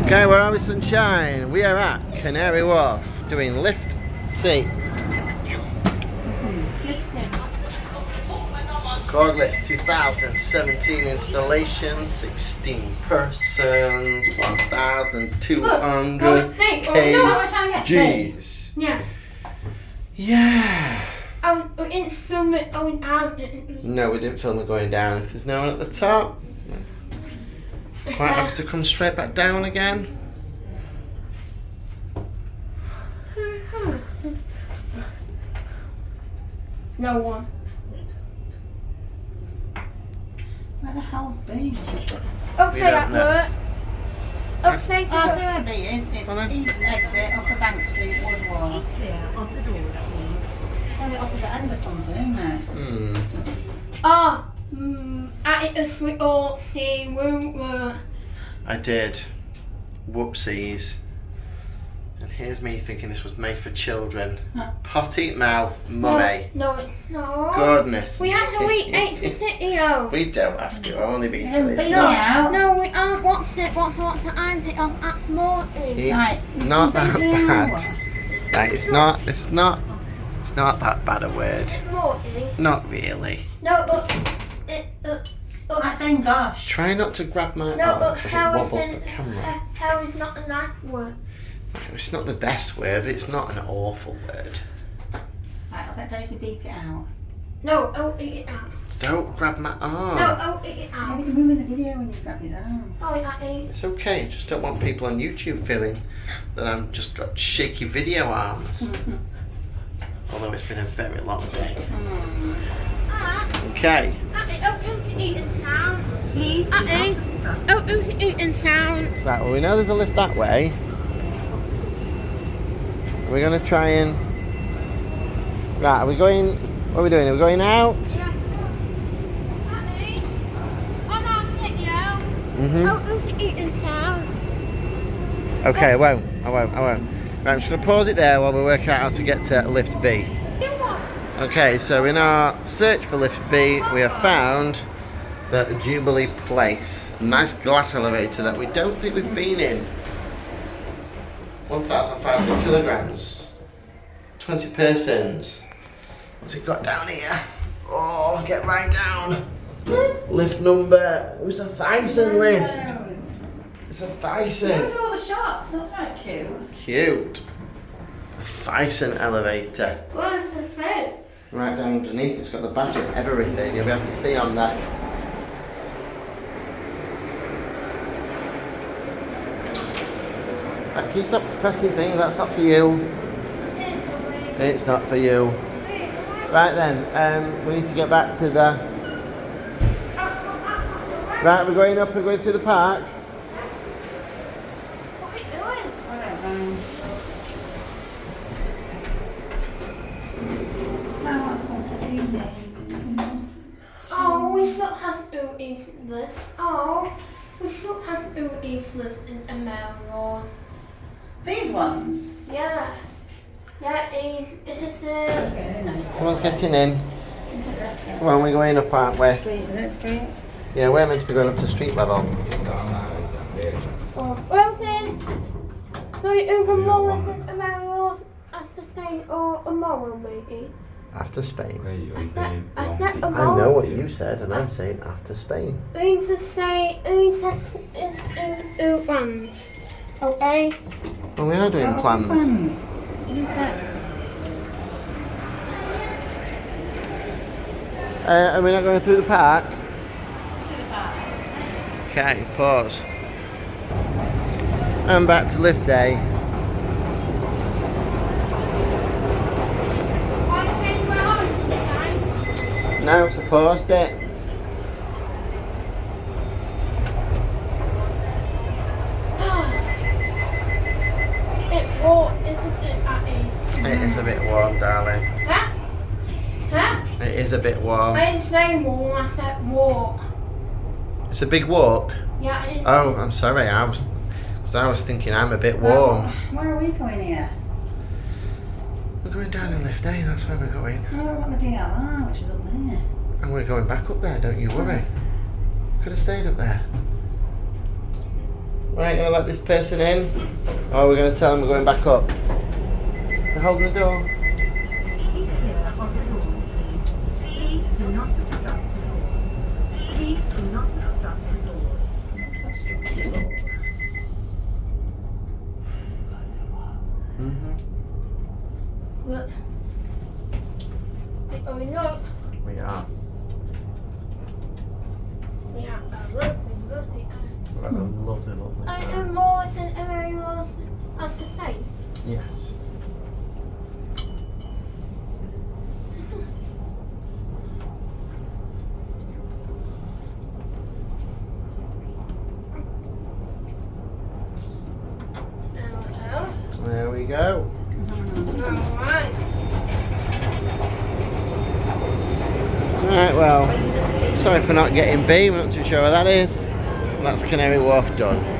Okay, where are we, sunshine? We are at Canary Wharf doing lift C. Cord lift 2017 installation, 16 persons, 1,200 kgs. Yeah. Yeah. Oh, we didn't film it going down. No, we didn't film it going down. If there's no one at the top, might have to come straight back down again. No one. Where the hell's B? Oh, say that word. Oh, say Oh, I see where B is. It's east exit, Upper Bank Street, Wood Wharf. Yeah, on the doors, please. It's on the opposite end or something, isn't it? Oh, I ate a sweet old sea room. I did. Whoopsies. And here's me thinking this was made for children. Potty mouth mummy. No, it's not. Goodness. We have to eat 8 to 6, though. We don't have to. I'll only be till it's but not. No, we aren't. What's the Isaac of at Morty? It's not that bad. Right, it's not that bad a word. Morty? Not really. No, but I'm saying gosh. Try not to grab my no, arm but because it how wobbles is the camera. how is not a nice word? It's not the best word, but it's not an awful word. Right, I'll get Daddy to beep it out. No, I'll eat it out. Don't grab my arm. No, I'll eat it Yeah, out. but you move in the video when you grab his arm. Oh, I eat. It's okay. Just don't want people on YouTube feeling that I'm just got shaky video arms. Although it's been a very long day. Okay. Oh, who's eating sound? Please. Oh, who's eating sound? Right, well we know there's a lift that way. We're going to try and... Right, are we going... What are we doing? Are we going out? I'm on video. Mm-hmm. Oh, who's eating sound? Okay, I won't. Right, I'm just going to pause it there while we work out how to get to lift B. Okay, so in our search for lift B, we have found the Jubilee Place. A nice glass elevator that we don't think we've been in. 1,500 kilograms. 20 persons. What's it got down here? Oh, get right down. Lift number. It was a Thyssen lift. It's a Thyssen. Look at all the shops. That's right, cute. Cute. A Thyssen elevator. What's the say? Right down underneath, it's got the badge and everything. You'll be able to see on that. Right, can you stop pressing things? That's not for you. It's not for you. Right then, we need to get back to the... Right, we're going up, we're going through the park. What are you doing? I don't know. Smell like comforting day. Oh, we still have to eat this. Oh, we still have to eat this in America. These ones. Yeah. Yeah, it's That's good, isn't it? Someone's getting in. Come on, we're going up, aren't we? Street, is it street? Yeah, we're meant to be going up to street level. Oh, Wilson! So you can more listen to America after Spain or tomorrow, maybe? After Spain. I said I tomorrow. know what you said, and I'm saying after Spain. We just say, we just do plans. Okay? Well, we are doing plans. What is that? Are we not going through the park? Okay, pause. And back to lift day. No, it's a paused it. It warm, isn't it, Abby? It is a bit warm, darling. Huh? Huh? It is a bit warm. I didn't say warm, I said walk. It's a big walk. Yeah, I didn't. Oh, I'm sorry. I was thinking I'm a bit warm. Where are we going here? We're going down in lift A, that's where we're going. I don't want the DLR, which is up there. And we're going back up there, don't you worry. Could have stayed up there. Right, gonna let this person in? Or we're gonna tell them we're going back up? They're holding the door. Keep clear of the doors, please. Please do not obstruct the doors. Please do not obstruct the doors. Look. We're going up. We are. Yeah, lovely. We're having a lovely, lovely And time. more than ever was as the same. Yes. There we go. Alright. Alright, well, sorry for not getting B, we're not too sure where that is. That's Canary Wharf done.